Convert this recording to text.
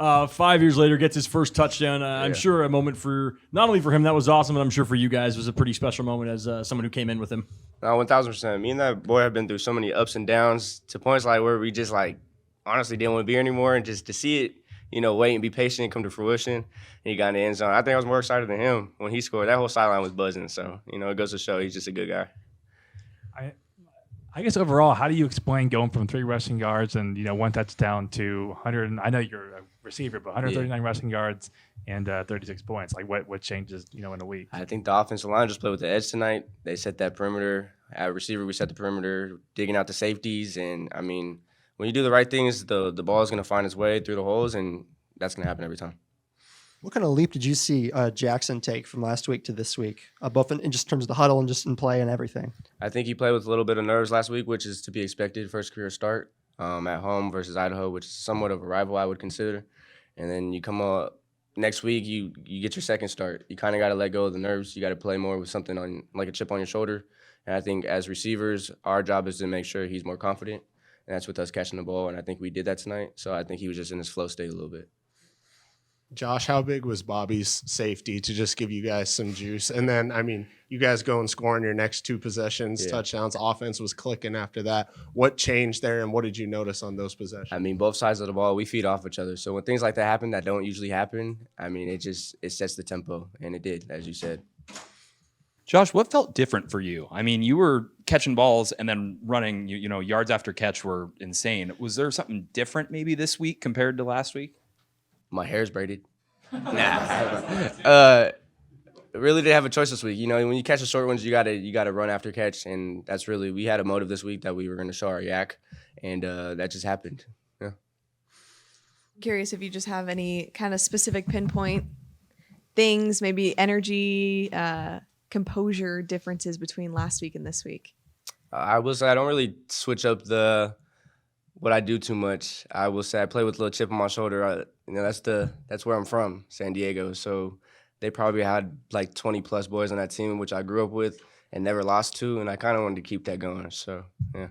5 years later, gets his first touchdown. I'm sure a moment for not only for him that was awesome, but I'm sure for you guys was a pretty special moment as someone who came in with him. 1,000%. Me and that boy have been through so many ups and downs to points like where we just like honestly didn't want to be here anymore, and just to see it, wait and be patient and come to fruition. And he got in the end zone. I think I was more excited than him when he scored. That whole sideline was buzzing. So, it goes to show he's just a good guy. I guess overall, how do you explain going from 3 rushing yards and 1 touchdown to 100? I know you're a receiver, but 139 rushing yards and 36 points. Like what changes in a week? I think the offensive line just played with the edge tonight. They set that perimeter. At receiver, we set the perimeter, digging out the safeties. And I mean, when you do the right things, the ball is going to find its way through the holes, and that's going to happen every time. What kind of leap did you see Jackson take from last week to this week, both in just terms of the huddle and just in play and everything? I think he played with a little bit of nerves last week, which is to be expected. First career start at home versus Idaho, which is somewhat of a rival, I would consider. And then you come up next week, you get your second start. You kind of got to let go of the nerves. You got to play more with something on like a chip on your shoulder. And I think as receivers, our job is to make sure he's more confident. And that's with us catching the ball. And I think we did that tonight. So I think he was just in his flow state a little bit. Josh, how big was Bobby's safety to just give you guys some juice? And then, I mean, you guys go and score in your next 2 possessions, touchdowns. Offense was clicking after that. What changed there, and what did you notice on those possessions? I mean, both sides of the ball, we feed off each other. So when things like that happen that don't usually happen, I mean, it sets the tempo, and it did, as you said. Josh, what felt different for you? I mean, you were catching balls and then running, yards after catch were insane. Was there something different maybe this week compared to last week? My hair's braided. Nah. Really didn't have a choice this week. When you catch the short ones, you gotta run after catch, and that's really, we had a motive this week that we were going to show our yak, and that just happened. Yeah. Curious if you just have any kind of specific pinpoint things, maybe energy, composure differences between last week and this week. I will say I don't really switch up what I do too much. I will say I play with a little chip on my shoulder. That's where I'm from, San Diego. So they probably had like 20-plus boys on that team, which I grew up with and never lost to, and I kind of wanted to keep that going. So, yeah.